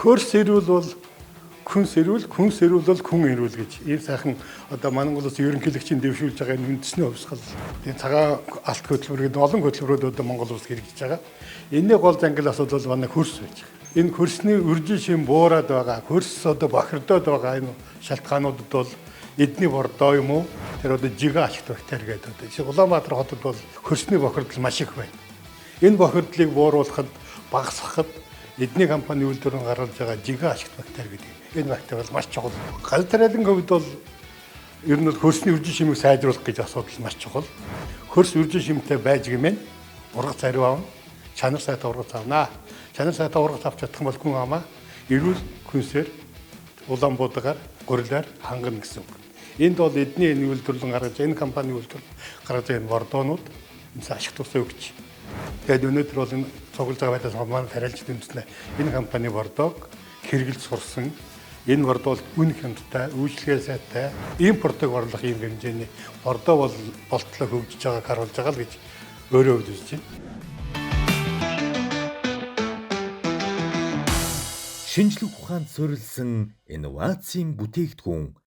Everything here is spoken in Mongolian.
хөрс ирүүл бол күнс ирүүл, күнс ирүүл бол хүн ирүүл гэж. Энэ сайхан одоо Монголоос ерөнхийлөгчийн дэвшүүлж байгаа энэ үндэсний хувьсгал. Тэгээ цагаан алт хөтөлбөрөд олон хөтөлбөрүүд одоо Монгол улс хэрэгжиж байгаа. Энэний гол зангил асуудал бол манай хөрс байж байгаа. Энэ хөрсний үржин шим буураад байгаа, хөрс одоо бохирдоод байгаа энэ шалтгаануудад бол эдний бордоо юм уу? Тэр одоо жига ашигт бактери гэдэг одоо Улаанбаатар хотод бол хөрсний бохирдол маш их байна. Энэ бохирдлыг бууруулахад, багасгахад эдний компани үйлдвэрийн гаргаж байгаа жига ашигт бактери гэдэг. Энэ бактери бол маш чухал. Галт тариалан хувьд бол ер нь хөрсний үржин шимийг сайжруулах гэж асуудал маш чухал. Хөрс үржин шимтэй байж гэмээр ургац хариу авна. Чанар сайтай ургац авнаа. Чанар сайтай ургац авч чадах юм бол хүн амаа эрүүл күнсээр улаан буудагаар гурилаар хангана гэсэн үг. Энд бол эдний энэ үйлдвэрлэн гаргаж энэ компани үйлдвэр гаргаж байгаа энэ бордоонууд энэ ашиг тусаа өгч. Тэгээд өнөөдөр бол энэ цуглаж байгаа байдлаас манай тариалж дэмжснэ. Энэ компани бордоог хэрэгжилж сурсан. Энэ бордоо бол үн хямдтай, үйлчлэгээ сайтай, импортыг орлох юм хэмжээний бордоо бол болтлоо хөгжиж байгааг харуулж байгаа л гэж өөрөө үзэж байна. Шинжлэх ухаанд суурилсан инновацийн бүтээгдэхүүн